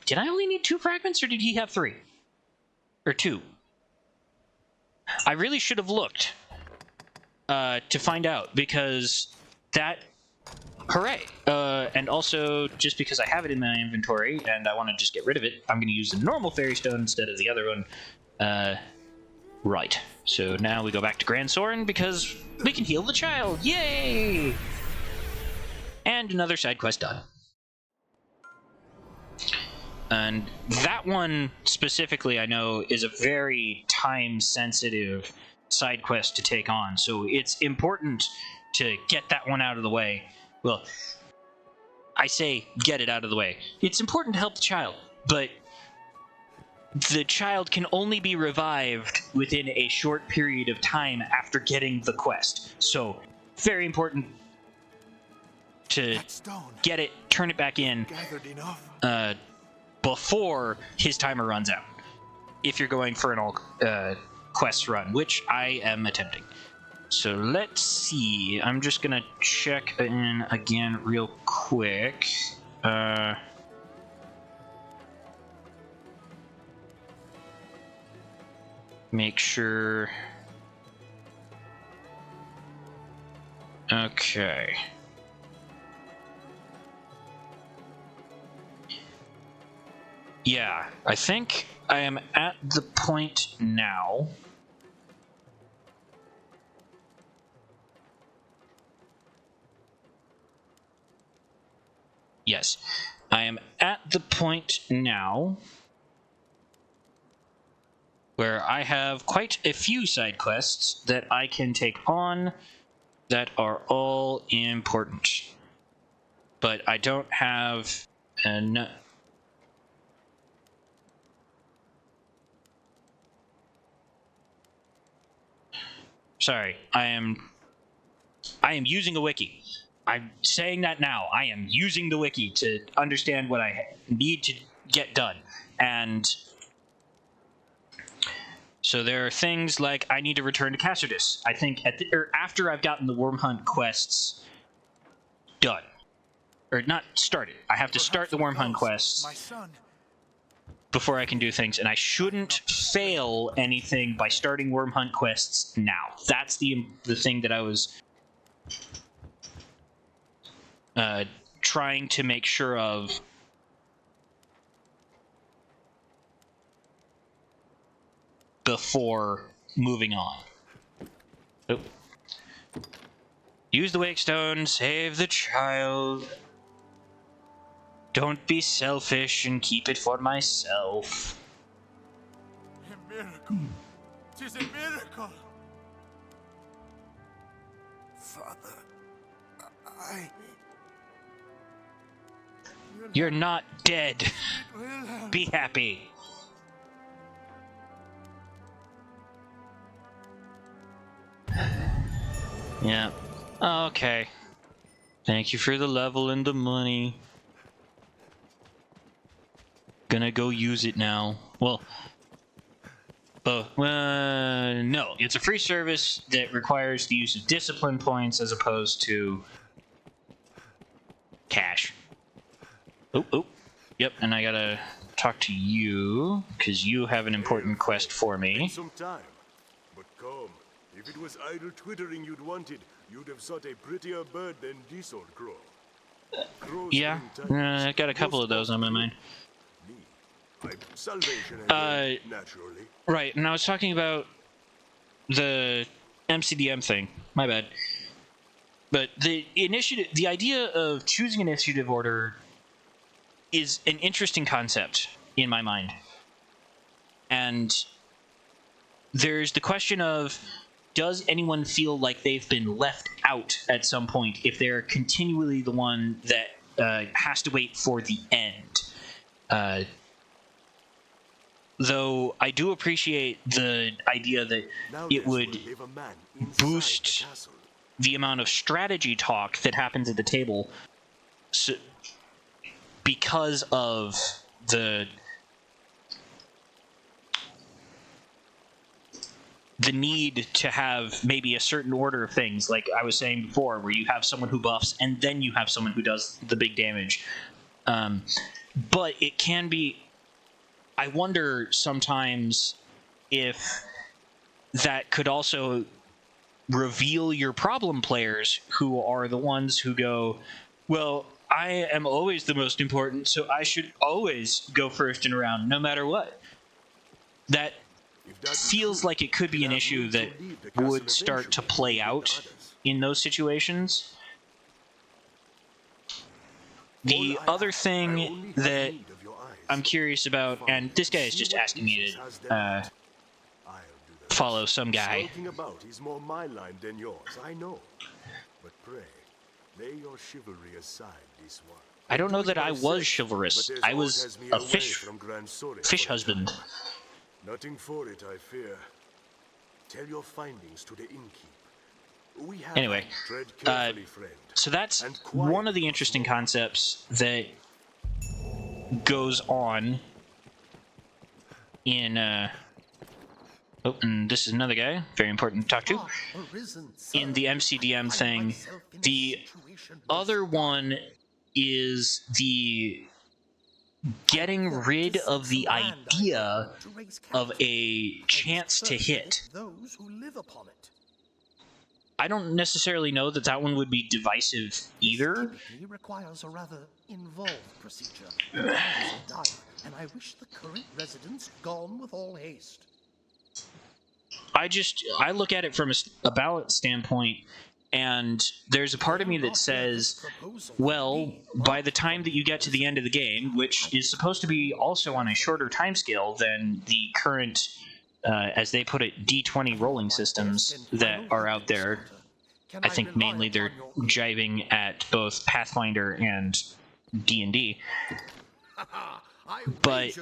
did I only need 2 fragments, or did he have 3? Or 2? I really should have looked to find out, because that... Hooray! And also, just because I have it in my inventory and I want to just get rid of it, I'm going to use the normal fairy stone instead of the other one. Right. So now we go back to Grand Soren because we can heal the child. Yay! And another side quest done. And that one specifically, I know, is a very time-sensitive side quest to take on. So it's important to get that one out of the way. Well, I say get it out of the way. It's important to help the child, but the child can only be revived within a short period of time after getting the quest. So, very important to get it, turn it back in before his timer runs out. If you're going for an all quest run, which I am attempting. So let's see. I'm just gonna check in again real quick. Make sure Okay. Yeah, I think I am at the point now. Yes, I am at the point now where I have quite a few side quests that I can take on that are all important. But I don't have an... Sorry, I am using a wiki. I'm saying that now. I am using the wiki to understand what I need to get done. And so there are things like I need to return to Cassardus. I think after I've gotten the Worm Hunt quests done. Or not started. I have to start the Worm Hunt quests before I can do things, and I shouldn't fail anything by starting Worm Hunt quests now. That's the thing that I was trying to make sure of before moving on. Oh. Use the Wake Stone, save the child. Don't be selfish and keep it for myself. A miracle. 'Tis a miracle. Father, You're not dead. Be happy. Yeah. Okay. Thank you for the level and the money. Gonna go use it now. Well, no. It's a free service that requires the use of discipline points as opposed to cash. Oh. Yep, and I gotta talk to you, because you have an important quest for me. Some time. But come, if it was idle twittering you'd wanted, you'd have sought a prettier bird than this old crow. Yeah, I got a couple of those on my mind. Salvation naturally. Right, and I was talking about the MCDM thing. My bad. But the idea of choosing an initiative order is an interesting concept in my mind. And there's the question of, does anyone feel like they've been left out at some point if they're continually the one that has to wait for the end? Though I do appreciate the idea that it would boost the amount of strategy talk that happens at the table, because of the need to have maybe a certain order of things, like I was saying before, where you have someone who buffs and then you have someone who does the big damage. But it can be... I wonder sometimes if that could also reveal your problem players, who are the ones who go, well, I am always the most important, so I should always go first in a round, no matter what. That feels like it could be an issue that would start to play out in those situations. The other thing that I'm curious about, and this guy is just asking me to follow some guy. About is more my line than yours, I know. But pray, lay your chivalry aside this one. I don't know that I was chivalrous. I was a fish husband. Nothing for it, I fear. Tell your findings to the innkeep. Anyway, so that's one of the interesting concepts that goes on in oh, and this is another guy, very important to talk to, in the MCDM thing. The other one is the getting rid of the idea of a chance to hit. I don't necessarily know that that one would be divisive either. Typically requires a rather involved procedure. Times are dire, and I wish the current residents gone with all haste. I look at it from a balance standpoint, and there's a part of me that says, well, by the time that you get to the end of the game, which is supposed to be also on a shorter timescale than the current, as they put it, D20 rolling systems that are out there. I think mainly they're jiving at both Pathfinder and D&D. But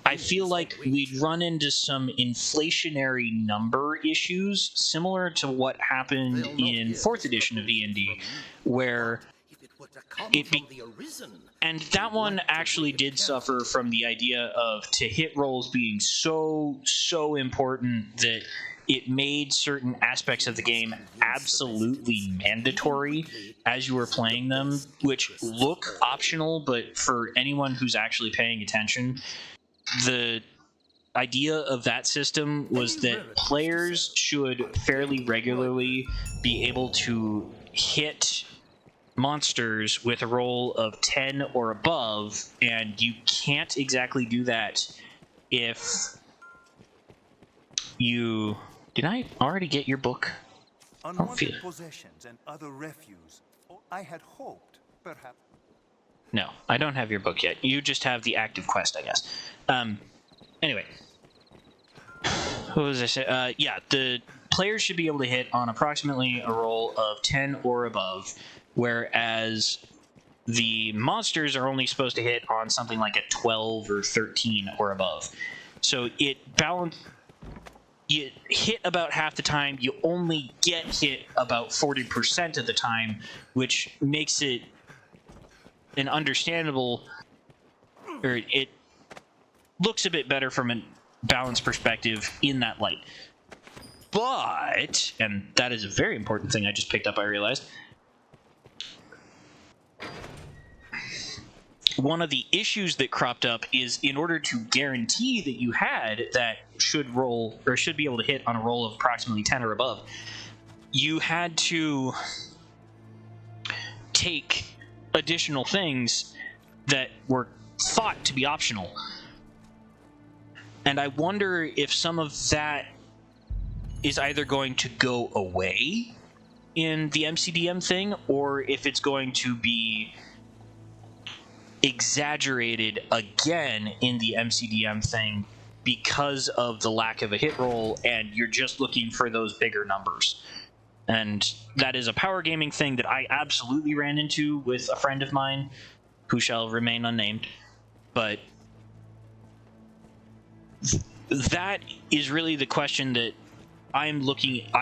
I feel like we'd run into some inflationary number issues similar to what happened in 4th edition of D&D, where and that one actually did suffer from the idea of to-hit rolls being so important that it made certain aspects of the game absolutely mandatory as you were playing them, which look optional, but for anyone who's actually paying attention, the idea of that system was that players should fairly regularly be able to hit monsters with a roll of 10 or above, and you can't exactly do that if you... Did I already get your book? Unwanted possessions and other refuse. I had hoped, perhaps. No, I don't have your book yet. You just have the active quest, I guess. Anyway. What was I saying? Yeah, the players should be able to hit on approximately a roll of 10 or above, whereas the monsters are only supposed to hit on something like a 12 or 13 or above. So you hit about half the time, you only get hit about 40% of the time, which makes it an understandable, or it looks a bit better from a balance perspective in that light. But, and that is a very important thing I just picked up, I realized, one of the issues that cropped up is in order to guarantee that you had that should roll, or should be able to hit on a roll of approximately 10 or above, you had to take additional things that were thought to be optional. And I wonder if some of that is either going to go away in the MCDM thing, or if it's going to be exaggerated again in the MCDM thing because of the lack of a hit roll, and you're just looking for those bigger numbers. And that is a power gaming thing that I absolutely ran into with a friend of mine who shall remain unnamed. But that is really the question that I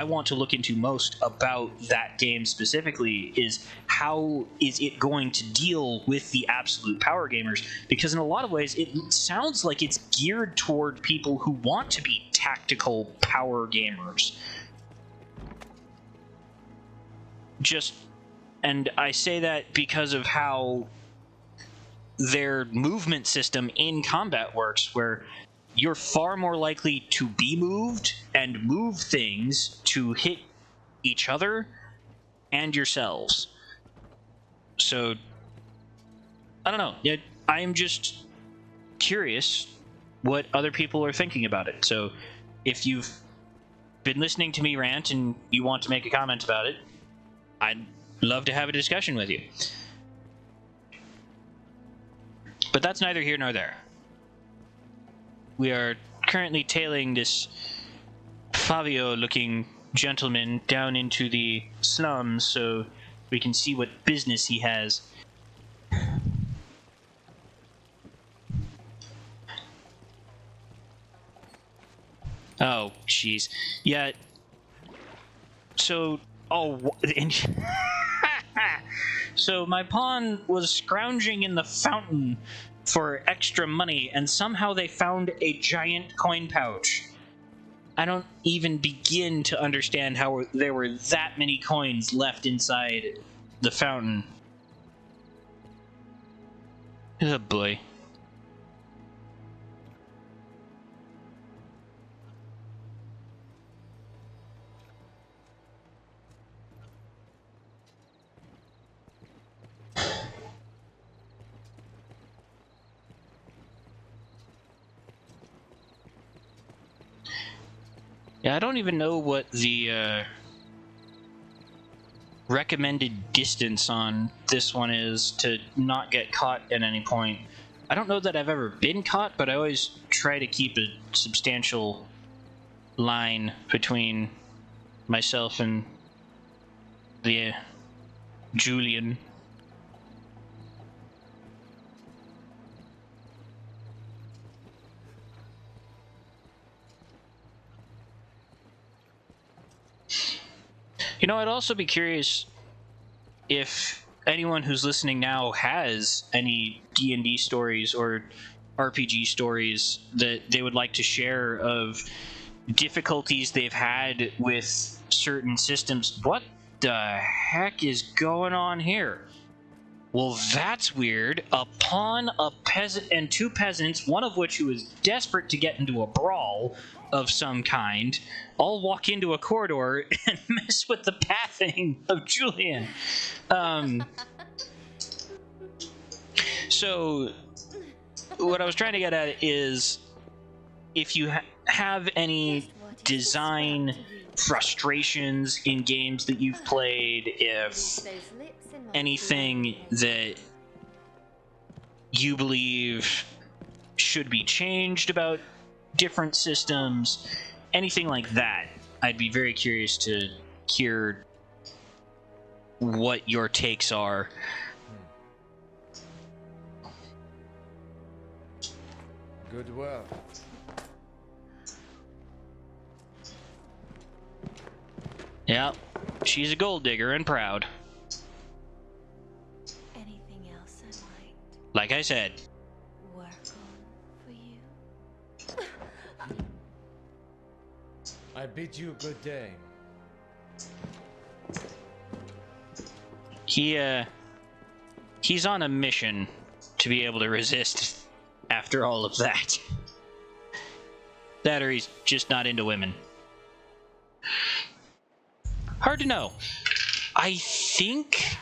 want to look into most about that game specifically, is how is it going to deal with the absolute power gamers? Because in a lot of ways, it sounds like it's geared toward people who want to be tactical power gamers. And I say that because of how their movement system in combat works, where you're far more likely to be moved and move things to hit each other and yourselves. So, I don't know. I'm just curious what other people are thinking about it. So, if you've been listening to me rant and you want to make a comment about it, I'd love to have a discussion with you. But that's neither here nor there. We are currently tailing this Fabio-looking gentleman down into the slums so we can see what business he has. Oh, jeez. Yeah. So, so my pawn was scrounging in the fountain for extra money, and somehow they found a giant coin pouch. I don't even begin to understand how there were that many coins left inside the fountain. Oh boy. Yeah, I don't even know what the recommended distance on this one is to not get caught at any point. I don't know that I've ever been caught, but I always try to keep a substantial line between myself and the Julian. You know, I'd also be curious if anyone who's listening now has any D&D stories or RPG stories that they would like to share of difficulties they've had with certain systems. What the heck is going on here? Well, that's weird. A pawn, a peasant, and two peasants, one of which who is desperate to get into a brawl of some kind, all walk into a corridor and mess with the pathing of Julian. So, what I was trying to get at is, if you have any design frustrations in games that you've played, if anything that you believe should be changed about different systems, anything like that, I'd be very curious to hear what your takes are. Good work. Yeah, she's a gold digger and proud. Anything else I might Like I said. work on for you? I bid you good day. He's on a mission to be able to resist after all of that. That or he's just not into women. Hard to know. I think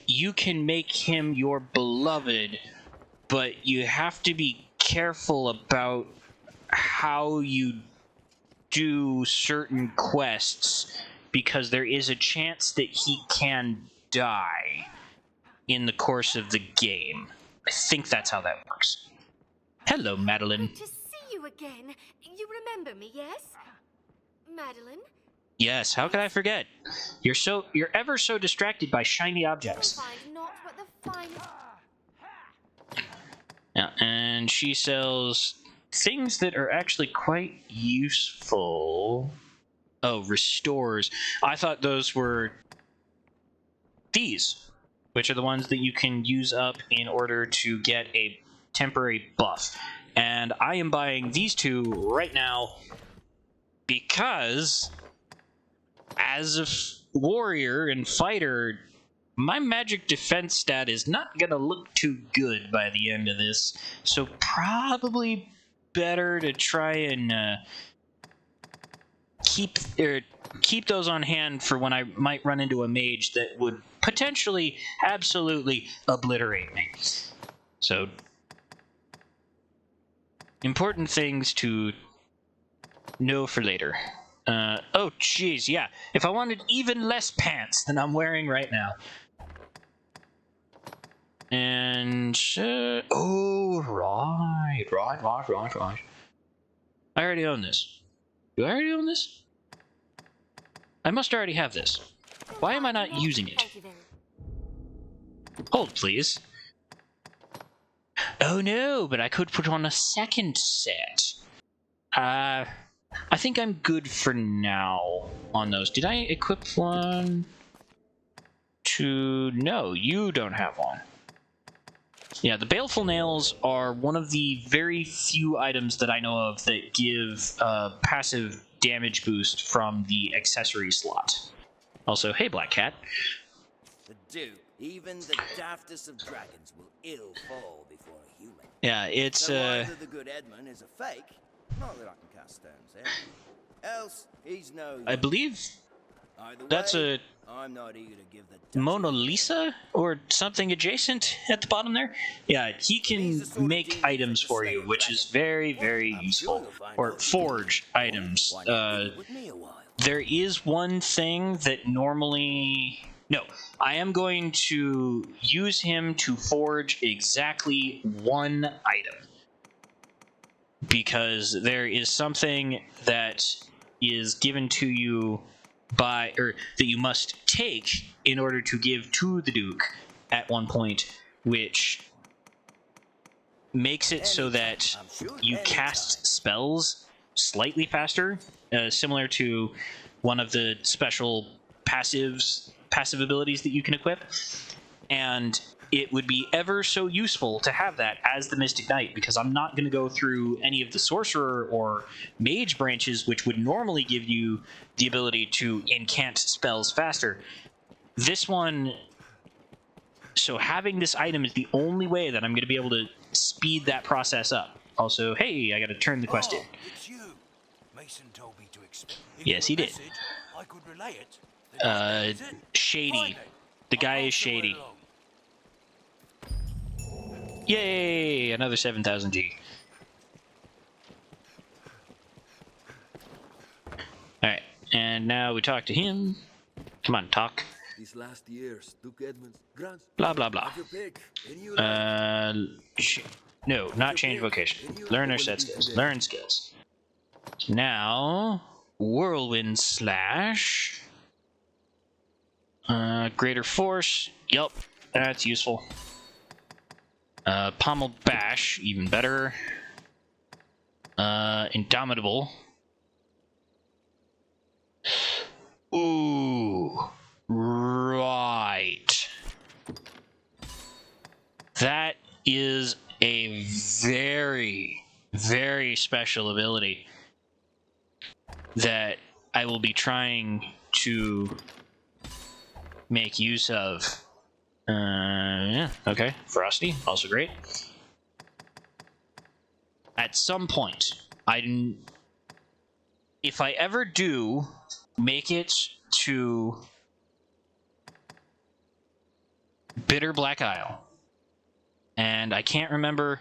you can make him your beloved, but you have to be careful about how you do certain quests, because there is a chance that he can die in the course of the game. I think that's how that works. Hello, Madeline. Good to see you again. You remember me, yes? Madeline? Yes, how could I forget? You're ever so distracted by shiny objects. Find naught but the finest. Yeah, and she sells things that are actually quite useful. Oh, restores. I thought those were these, which are the ones that you can use up in order to get a temporary buff. And I am buying these two right now because as a warrior and fighter, my magic defense stat is not gonna look too good by the end of this, so probably better to try and keep those on hand for when I might run into a mage that would potentially absolutely obliterate me. So, important things to know for later. Oh, jeez, yeah. If I wanted even less pants than I'm wearing right now. And, oh, right. I already own this. Do I already own this? I must already have this. Why am I not using it? Hold, please. Oh, no, but I could put on a second set. I think I'm good for now on those. Did I equip one? No, you don't have one. Yeah, the Baleful Nails are one of the very few items that I know of that give passive damage boost from the accessory slot. Also, hey, Black Cat. The Duke, even the daftest of dragons will ill fall before a human. Yeah, it's So either the good Edmund is a fake, not that I can cast stones there, else he's no. I believe That's a I'm not eager to give the Mona Lisa or something adjacent at the bottom there. Yeah, he can make items for you, which is very, very useful. Or forge items. There is one thing that normally... No, I am going to use him to forge exactly one item. Because there is something that is given to you by, or that you must take in order to give to the Duke at one point, which makes it so that you cast spells slightly faster, similar to one of the special passive abilities that you can equip, and it would be ever so useful to have that as the Mystic Knight, because I'm not going to go through any of the Sorcerer or Mage branches, which would normally give you the ability to incant spells faster. This one... So having this item is the only way that I'm going to be able to speed that process up. Also, hey, I got to turn the quest in. It's you. Mason told me to expect. Yes, he did. I could relay it. Shady. The guy is shady. Yay! Another 7,000 G. Alright, and now we talk to him. Come on, talk. These last years, Duke Edmund's grants. Blah, blah, blah. No, not change vocation. Learn or set skills. Learn skills. Now, Whirlwind Slash. Greater Force. Yup, that's useful. Pommel Bash, even better. Indomitable. Ooh. Right. That is a very, very special ability that I will be trying to make use of. Yeah, okay. Frosty, also great. At some point, if I ever do make it to Bitter Black Isle, and I can't remember...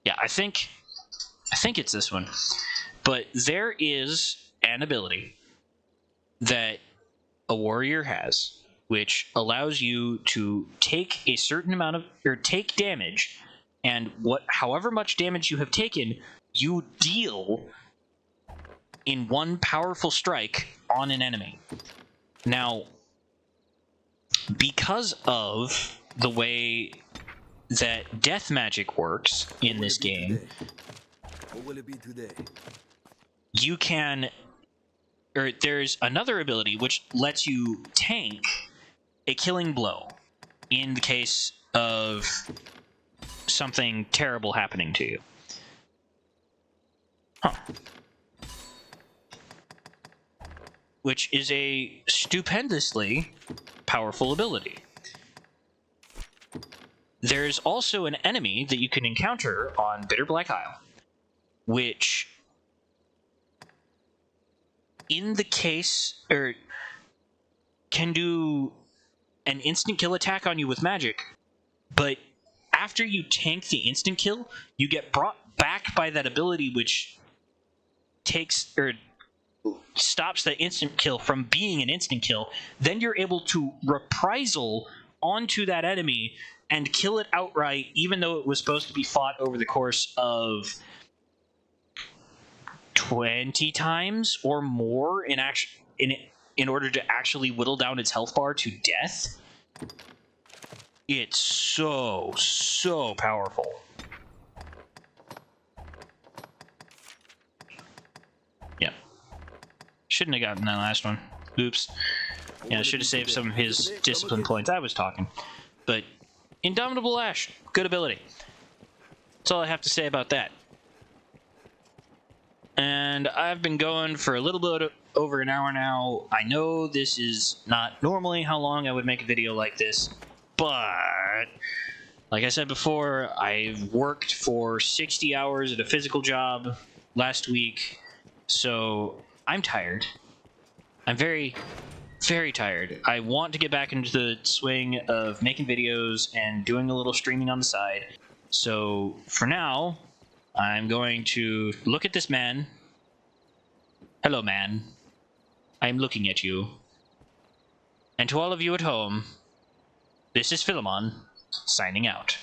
Yeah, I think it's this one. But there is an ability that a warrior has, which allows you to take a certain amount of, or take damage, and however much damage you have taken, you deal in one powerful strike on an enemy. Now, because of the way that death magic works in this game, what will it be today? You can, or there's another ability which lets you tank a killing blow in the case of something terrible happening to you. Huh. Which is a stupendously powerful ability. There's also an enemy that you can encounter on Bitter Black Isle, which, in the case, or can do an instant kill attack on you with magic, but after you tank the instant kill, you get brought back by that ability which takes, or stops the instant kill from being an instant kill. Then you're able to reprisal onto that enemy and kill it outright, even though it was supposed to be fought over the course of 20 times or more in order to actually whittle down its health bar to death. It's so powerful. Yeah. Shouldn't have gotten that last one. Oops. Yeah, I should have saved some of his discipline points. I was talking. But Indomitable Ash, good ability. That's all I have to say about that. And I've been going for a little bit over an hour now. I know this is not normally how long I would make a video like this, but Like I said before, I worked for 60 hours at a physical job last week, so I'm tired. I'm very, very tired. I want to get back into the swing of making videos and doing a little streaming on the side. So for now, I'm going to look at this man. Hello, man. I'm looking at you. And to all of you at home, this is Philemon, signing out.